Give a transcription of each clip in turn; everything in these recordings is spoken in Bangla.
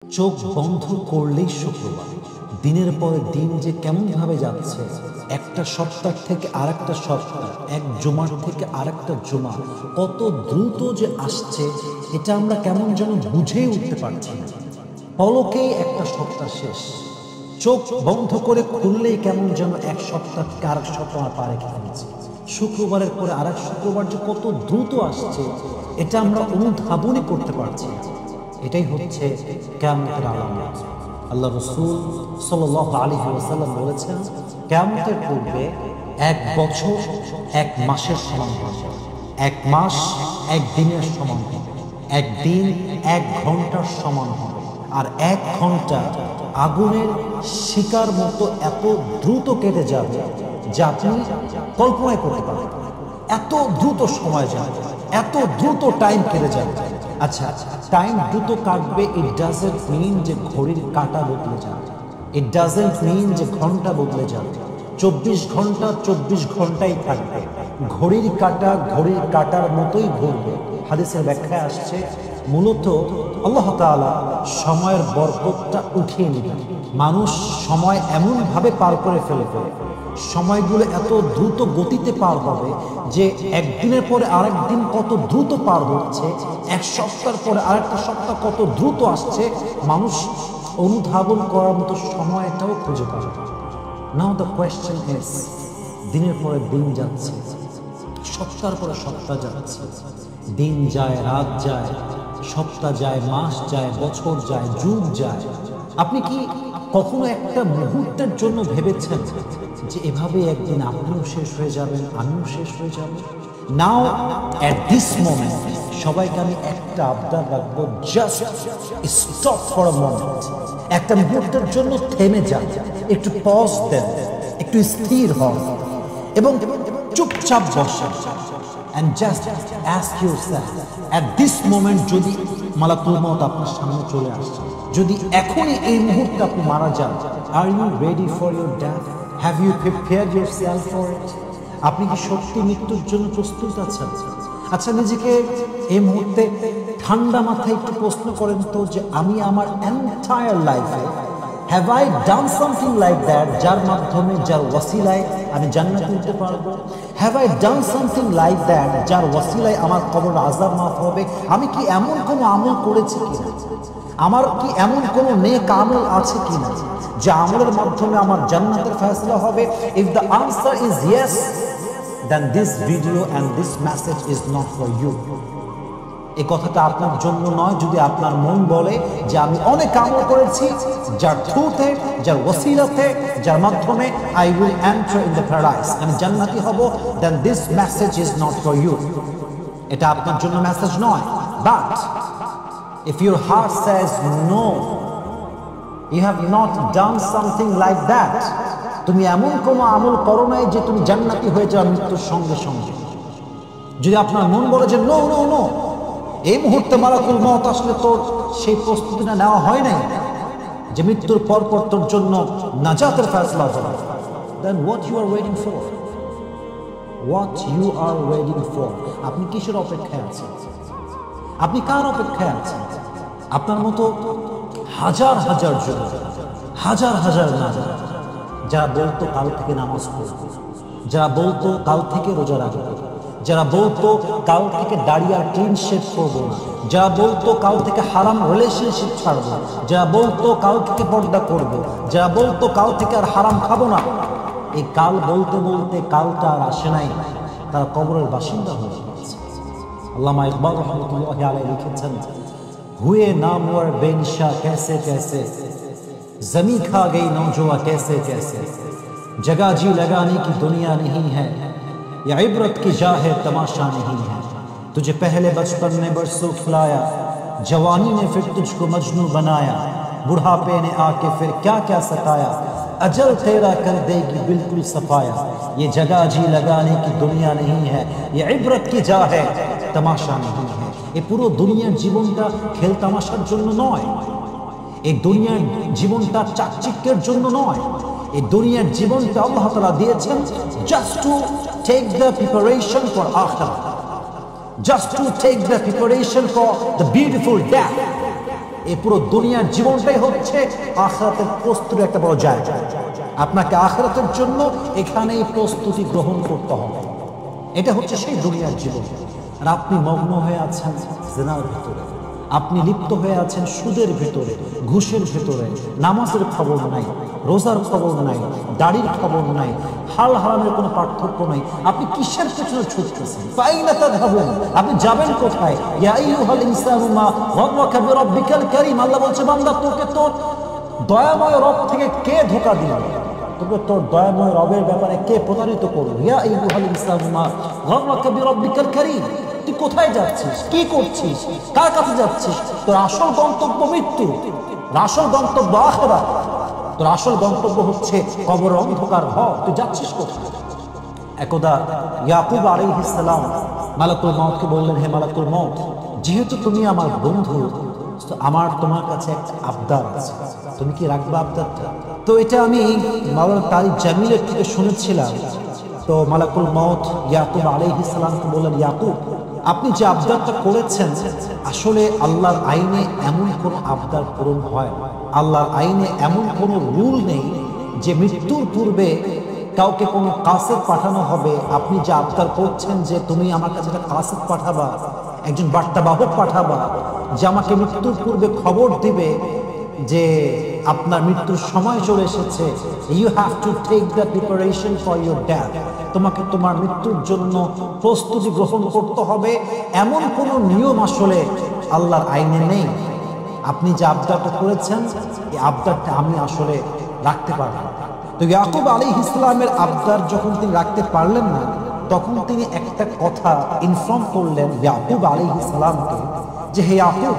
চোখ বন্ধ করলেই শুক্রবার। দিনের পর দিন যে কেমন ভাবে যাচ্ছে, একটা সপ্তাহ থেকে আরেকটা সপ্তাহ, এক জুমার থেকে আরেকটা জুমা, কত দ্রুত যে আসছে এটা আমরা কেমন যেন বুঝেই উঠতে পারছি না। পলকেই একটা সপ্তাহ শেষ, চোখ বন্ধ করে খুললেই কেমন যেন এক সপ্তাহ থেকে আরেক সপ্তাহ পারে খেয়েছি। শুক্রবারের পরে আরেক শুক্রবার যে কত দ্রুত আসছে এটা আমরা অনুধাবনই করতে পারছি না। এটাই হচ্ছে কিয়ামতের আলামত। আল্লাহ রাসূল সাল্লাল্লাহু আলাইহি ওয়াসাল্লাম বলেছেন, কিয়ামতের পূর্বে এক বছর এক মাসের সমান হবে, এক মাস এক দিনের সমান হবে, এক দিন এক ঘন্টার সমান হবে, আর এক ঘন্টা আগুনের শিকার মতো এত দ্রুত কেটে যাবে যা আপনি কল্পনাই করতে পারেন। এত দ্রুত সময় যাবে, এত দ্রুত টাইম কেটে যাবে। আচ্ছা, টাইম দ্রুত কাটবে, ইট ডাজন্ট মিন যে ঘড়ির কাঁটা বদলে যাবে, ইট ডাজন্ট মিন যে ঘন্টা বদলে যাবে। 24 ঘন্টা 24 ঘন্টাই থাকবে, ঘড়ির কাঁটার মতোই ঘুরবে। হাদিসের ব্যাখ্যায় আসছে, মূলত আল্লাহ তাআলা সময়ের বরকতটা উঠিয়ে নেবেন। মানুষ সময় এমনভাবে পার করে ফেলবে, সময়গুলো এত দ্রুত গতিতে পার হবে যে একদিনের পরে আরেক দিন কত দ্রুত পার হচ্ছে, এক সপ্তাহ পরে আরেকটা সপ্তাহ কত দ্রুত আসছে, মানুষ অনুধাবন করার মতো সময়টাও খুঁজে পাবে। নাও দ্য কোয়েশ্চেন ইজ, দিনের পরে দিন যাচ্ছে, সপ্তাহের পরে সপ্তাহ যাচ্ছে, দিন যায় রাত যায়, সপ্তাহ যায় মাস যায়, বছর যায়, যুগ যায়। আপনি কি কখনো একটা মুহূর্তের জন্য ভেবেছেন যে এভাবে একদিন আপনিও শেষ হয়ে যাবেন, আমিও শেষ হয়ে যাব? নাও এট দিস মোমেন্ট সবাইকে আমি একটা আবদার রাখবো, just stop for a moment. একটা মুহূর্তের জন্য থেমে যান, একটু পজ দেন, একটু স্থির হন এবং চুপচাপ বসেন। And just ask yourself, at this moment যদি মালাকুল মউত আপনার সামনে চলে আসে, যদি এখনই এই মুহূর্তে আপনি মারা যান, are you ready for your death? Have you prepared yourself for it? আপনি কি সত্যি মৃত্যুর জন্য প্রস্তুত আছেন? আচ্ছা, নিজেকে এই মুহূর্তে ঠান্ডা মাথায় একটু প্রশ্ন করেন তো যে আমি আমার এন্টায়ার লাইফে have I done something like that যার মাধ্যমে, যার ওয়াসিলায় আমি জান্নাতে যেতে পারবো? have I done something like that যার ওয়াসিলায় আমার কবর আযাব মাফ হবে? আমি কি এমন কোনো আমল করেছি কিনা, আমার কি এমন কোনো নেক আমল আছে কিনা যে আমলের মাধ্যমে আমার জান্নাতের ফয়সালা হবে? if the answer is yes, then this video and this message is not for you. এই কথাটা আপনার জন্য নয়। যদি আপনার মন বলে যে আমি অনেক আমল করেছি যার থ্রুতে, যার ওয়াসিলাতে, যার মাধ্যমে I will enter in the paradise, আমি জান্নাতি হব, then this message is not for you. এটা আপনার জন্য মেসেজ নয়। But if your heart says no, you have not done something like that, তুমি এমন কোনো আমল করো নাই যে তুমি জান্নাতি হয়ে যাও মৃত্যুর সঙ্গে সঙ্গে। যদি আপনার মন বলে যে নো নো নো, এই মুহূর্তে মালাকুল মউত আসলে তোর সেই প্রস্তুতিটা নেওয়া হয় নাই যে মৃত্যুর পর পর তোর জন্য নাজাতের ফয়সালা হবে, then what you are waiting for? What you are waiting for? আপনি কিসের অপেক্ষায় আছেন? আপনি কার অপেক্ষায় আছেন? আপনার মতো হাজার হাজার জন, হাজার হাজার না যারা বলতো কাল থেকে নামাজ পড়ব, যারা বলতো কাল থেকে রোজা রাখব, যারা বলতো কাল থেকে দাড়ি আর ক্লিন শেভ করবো না, যারা বলতো কাল থেকে হারাম রিলেশনশিপ ছাড়বো, যারা বলতো কাল থেকে পর্দা করবো, যারা বলতো কাল থেকে আর হারাম খাবো না, এই কাল বলতে বলতে কালটা আর আসে নাই, তারা কবরের বাসিন্দা হয়ে গেছে। আল্লামা ইকবাল রাহমাতুল্লাহি আলাইহি লিখেছেন, হুয়ে নামওয়ার বেনিশা कैसे कैसे, जमी खा गई नौजवा कैसे कैसे, जगह जी लगाने की दुनिया नहीं है, ये इबरत की जा है तमाशा नहीं है, तुझे पहले बचपन ने बरसों खिलाया, जवानी ने फिर तुझको मजनू बनाया, बुढ़ापे ने आके फिर क्या क्या सताया, अजल तेरा कर देगी बिल्कुल सफाया, ये जगह जी लगाने की दुनिया नहीं है, ये इबरत की जा है तमाशा नहीं है। এই পুরো দুনিয়ার জীবনটা খেল তামাশার জন্য নয়, এই দুনিয়ার জীবনটা চাকচিক্যের জন্য নয়, এই দুনিয়ার জীবনটা আল্লাহ তাআলা দিয়েছেন just to take the preparation for akhirah, just to take the preparation for the beautiful death. এই পুরো দুনিয়ার জীবনটাই হচ্ছে আখিরাতের প্রস্তুতির একটা বড় জায়গা। আপনাকে আখিরাতের জন্য এখানেই প্রস্তুতি গ্রহণ করতে হবে। এটা হচ্ছে সেই দুনিয়ার জীবন। আর আপনি মগ্ন হয়ে আছেন জিনার ভিতরে, আপনি লিপ্ত হয়ে আছেন সুদের ভিতরে, ঘুষের ভিতরে, নামাজের খবর নাই, রোজার খবর নাই, দাড়ির খবর নাই, হাল হারামের কোনো পার্থক্য নাই। আপনি কিসের পেছনে ছুটতেছেন? ফাইনা তাযহাবুন, আপনি যাবেন কোথায়? ইয়া আইয়ুহাল ইনসানু মা গাররাকা বিরাব্বিকাল কারীম, আল্লাহ বলছে বান্দা তোকে তোর দয়াময় রব থেকে কে ধোঁকা দিল? তোকে তোর দয়াময় রবের ব্যাপারে কে প্রতারিত করলো? ইয়া আইয়ুহাল ইনসানু মা গাররাকা বিরাব্বিকাল কারীম, তুই কোথায় যাচ্ছিস? কি করছিস? কার কাছে যাচ্ছিস? তোর আসল গন্তব্য মৃত্যু, আসল গন্তব্য আখিরাত, তোর আসল গন্তব্য হচ্ছে কবর অন্ধকার ঘর। তুই যাচ্ছিস কোথায়? একদা ইয়াকুব আলাইহিস সালাম মালাকুল মউতকে বললেন, হে মালাকুল মউত, যেহেতু তুমি আমার বন্ধু, তো আমার তোমার কাছে একটা আবদার আছে, তুমি কি রাখবে আবদারটা? তো এটা আমি মাওলানা তারিক জামিলের থেকে শুনেছিলাম। তো মালাকুল মউত ইয়াকুব আলাইহিস সালামকে বললেন, ইয়াকুব, আপনি যে আবদারটা করেছেন, আসলে আল্লাহর আইনে এমন কোনো আবদার পূরণ হয়, আল্লাহর আইনে এমন কোনো রুল নেই যে মৃত্যুর পূর্বে কাউকে কোনো কাসেদ পাঠানো হবে। আপনি যে আবদার করছেন যে তুমি আমার কাছে একটা কাসেদ পাঠাবা, একজন বার্তাবাহক পাঠাবা যে আমাকে মৃত্যুর পূর্বে খবর দিবে যে আপনার মৃত্যুর সময় চলে এসেছে, you have to take the preparation for your death, তোমাকে তোমার মৃত্যুর জন্য প্রস্তুতি গ্রহণ করতে হবে, এমন কোনো নিয়ম আসলে আল্লাহর আইনে নেই। আপনি যে আবদারটা করেছেন, এই আবদারটা আমি আসলে রাখতে পারব না। তো ইয়াকুব আলাইহিস সালামের আবদার যখন তিনি রাখতে পারলেন না, তখন তিনি একটা কথা ইনফর্ম করলেন ইয়াকুব আলাইহিস সালামকে, যে হে ইয়াকুব,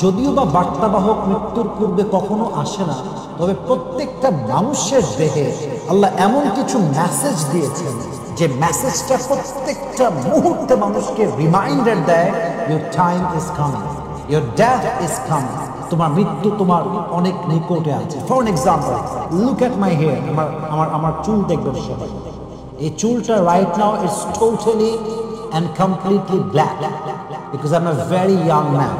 যদিও বা বার্তাবাহক মৃত্যুর পূর্বে কখনো আসে না, তবে প্রত্যেকটা মানুষের দেহে আল্লাহ এমন কিছু মেসেজ দিয়েছেন যে মেসেজটা প্রত্যেকটা মুহূর্তে মানুষকে রিমাইন্ডার দেয়, your time is coming, your death is coming, তোমার মৃত্যু তোমার অনেক নিকটে আছে। For an example, look at my hair, আমার চুল দেখবেন সবাই। এই চুলটা right now is totally and completely black, because I am a very young man.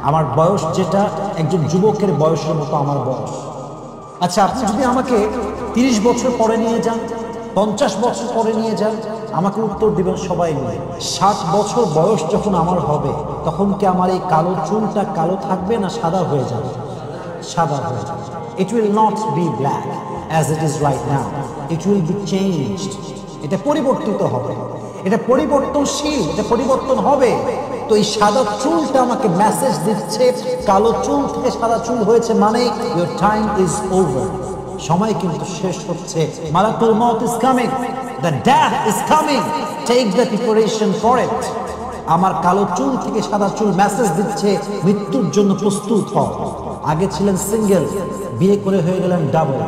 আমার বয়স যেটা একজন যুবকের বয়সের মতো আমার বয়স। আচ্ছা, আপনি যদি আমাকে 30 বছর পরে নিয়ে যান, 50 বছর পরে নিয়ে যান, আমাকে উত্তর দিবেন সবাই মিলে 60 বছর বয়স যখন আমার হবে, তখন কি আমার এই কালো চুলটা কালো থাকবে না সাদা হয়ে যাবে? সাদা হয়ে যাবে। It will not be black as it is right now, it will be changed. এটা পরিবর্তিত হবে, এটা পরিবর্তনশীল, এটা পরিবর্তন হবে। তো এই সাদা চুলটা আমাকে মেসেজ দিচ্ছে, কালো চুল থেকে সাদা চুল হয়েছে মানে ইউর টাইম ইজ ওভার, সময় কিন্তু শেষ হচ্ছে। মালাকুল মউত is coming, the death is coming, take the preparation for it. আমার কালো চুল থেকে সাদা চুল মেসেজ দিচ্ছে, মৃত্যুর জন্য প্রস্তুত হও। আগে ছিলেন সিঙ্গেল, বিয়ে করে হয়ে গেলেন ডাবল।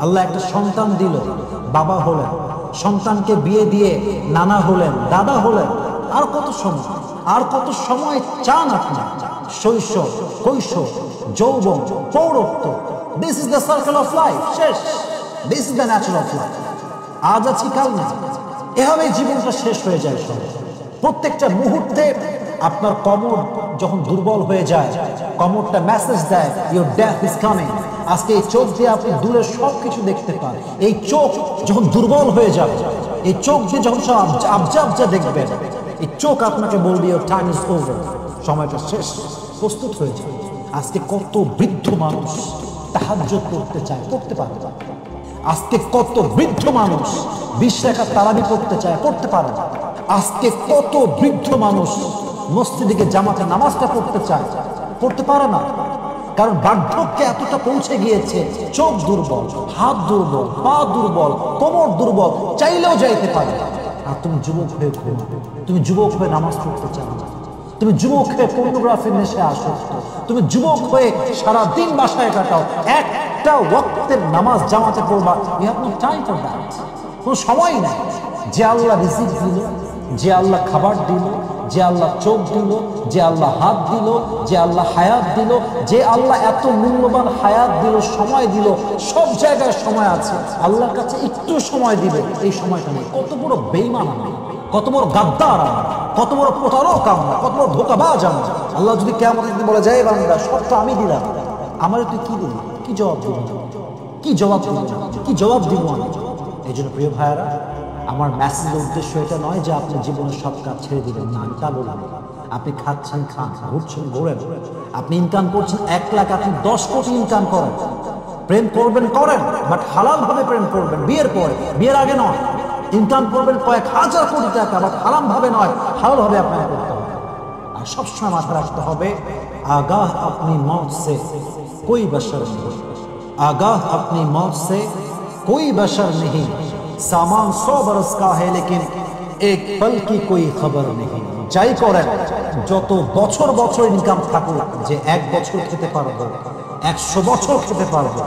আল্লাহ একটা সন্তান দিল, বাবা হলেন, সন্তানকে বিয়ে দিয়ে নানা হলেন, দাদা হলেন। আর কত সময়, আর কত সময় চান আপনি? শৈশব, কৈশোর, যৌবন, পৌরত্ব, this is the circle of life, শেষ। This is the nature of life. আজ আছি কাল না, এভাবে জীবনটা শেষ হয়ে যায় সব। প্রত্যেকটা মুহূর্তে আপনার কমর যখন দুর্বল হয়ে যায়, কমরটা মেসেজ দেয় ইউর ডেথ ইজ কামিং। আজকে এই চোখ দিয়ে আপনি দূরের সব কিছু দেখতে পান, এই চোখ যখন দুর্বল হয়ে যাবে, এই চোখ দিয়ে যখন সব আবজা আবজা দেখবেন, এই চোখ আপনাকে বলবে ইউর টাইম ইজ ওভার, সময়টা শেষ, প্রস্তুত হয়ে যাবে। আজকে কত বৃদ্ধ মানুষ তাহাজ্জুদ করতে চায়, করতে পারে না। আজকে কত বৃদ্ধ মানুষ 20 রাকাত তারাবি পড়তে চায়, পড়তে পারে না। আজকে কত বৃদ্ধ মানুষ মসজিদে গিয়ে জামাতে নামাজটা পড়তে চায়, পড়তে পারে না। কারণ বার্ধক্যে এতটা পৌঁছে গিয়েছে, চোখ দুর্বল, হাত দুর্বল, পা দুর্বল, কোমর দুর্বল, চাইলেও যাইতে পারে। আর তুমি যুবক হয়ে ঘুমো, তুমি যুবক হয়ে নামাজ পড়তে চাও না, তুমি যুবক হয়ে পর্নোগ্রাফির নেশে আসক্ত, তুমি যুবক হয়ে সারাদিন বাসায় কাটাও, একটা ওয়াক্তের নামাজ জামাতে পড়বা, you have no time for that. কোনো সময় নাই। যে আল্লাহ রিজিক দিল, যে আল্লাহ খাবার দিল, যে আল্লাহ চোখ দিল, যে আল্লাহ হাত দিল, যে আল্লাহ হায়াত দিল, যে আল্লাহ এত মূল্যবান হায়াত দিল, সময় দিল, সব জায়গায় সময় আছে, আল্লাহর কাছে একটু সময় দিবে, এই সময়টা নেই। কত বড় বেঈমান আমরা, কত বড় গাদ্দার আমরা, কত বড় প্রতারক আমরা, কত বড় ধোঁকাবাজ আমরা। আল্লাহ যদি কিয়ামতের দিন বলে যায় বান্দা সব তো আমি দিলাম, আমারে তুই কি দিলি, কি জবাব দিব, কি জবাব দিব, কি জবাব দিব আমি? এই জন্য প্রিয় ভাইয়েরা, আমার মেসেজের উদ্দেশ্য এটা নয় যে আপনি জীবনের সব কাজ ছেড়ে দিবেন, না, আমি তা বলবো। আপনি খাচ্ছেন খান, ঘুরছেন ঘোরেন, আপনি ইনকাম করছেন 1 লাখ, আপনি 10 কোটি ইনকাম করেন, প্রেম করবেন করেন, বাট হালাল ভাবে প্রেম করবেন, বিয়ের পরে, বিয়ের আগে নয়। ইনকাম করবেন কয়েক হাজার কোটি টাকা, বাট হারাম ভাবে নয়, হালাল ভাবে আপনাকে করতে হবে। আর সবসময় মাথায় রাখতে হবে, আগাহ আপনি মौत से कोई बशर नहीं, आगाह अपनी मौत से कोई बशर नहीं, सामान 100 बरस का है लेकिन एक पल की कोई खबर नहीं। যাই করেন, যত বছর বছর ইনকাম থাকুক, যে 1 বছর খেতে পারবো, 100 বছর খেতে পারবো,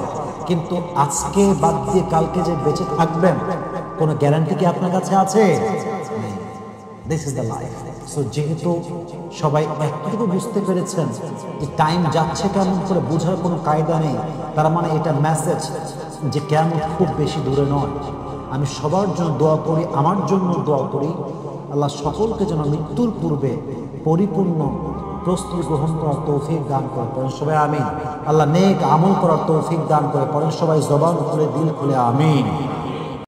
কিন্তু আজকে বাদ দিয়ে কালকে যে বেঁচে থাকবেন কোনো গ্যারান্টি কি আপনার কাছে আছে? This is the life. So যেহেতু সবাই একটুকু বুঝতে পেরেছেন যে টাইম যাচ্ছে কেমন করে, বোঝার কোনো কায়দা নেই, তার মানে এটা মেসেজ যে কেমন খুব বেশি দূরে নয়। আমি সবার জন্য দোয়া করি, আমার জন্য দোয়া করি, আল্লাহ সকলকে যেন মৃত্যুর পূর্বে পরিপূর্ণ প্রস্তুতি গ্রহণ করার তৌফিক দান করে। পরেন সবাই আমিন। আল্লাহ নেক আমল করার তৌফিক দান করে। পরেন সবাই জবান খুলে, দিল খুলে আমিন।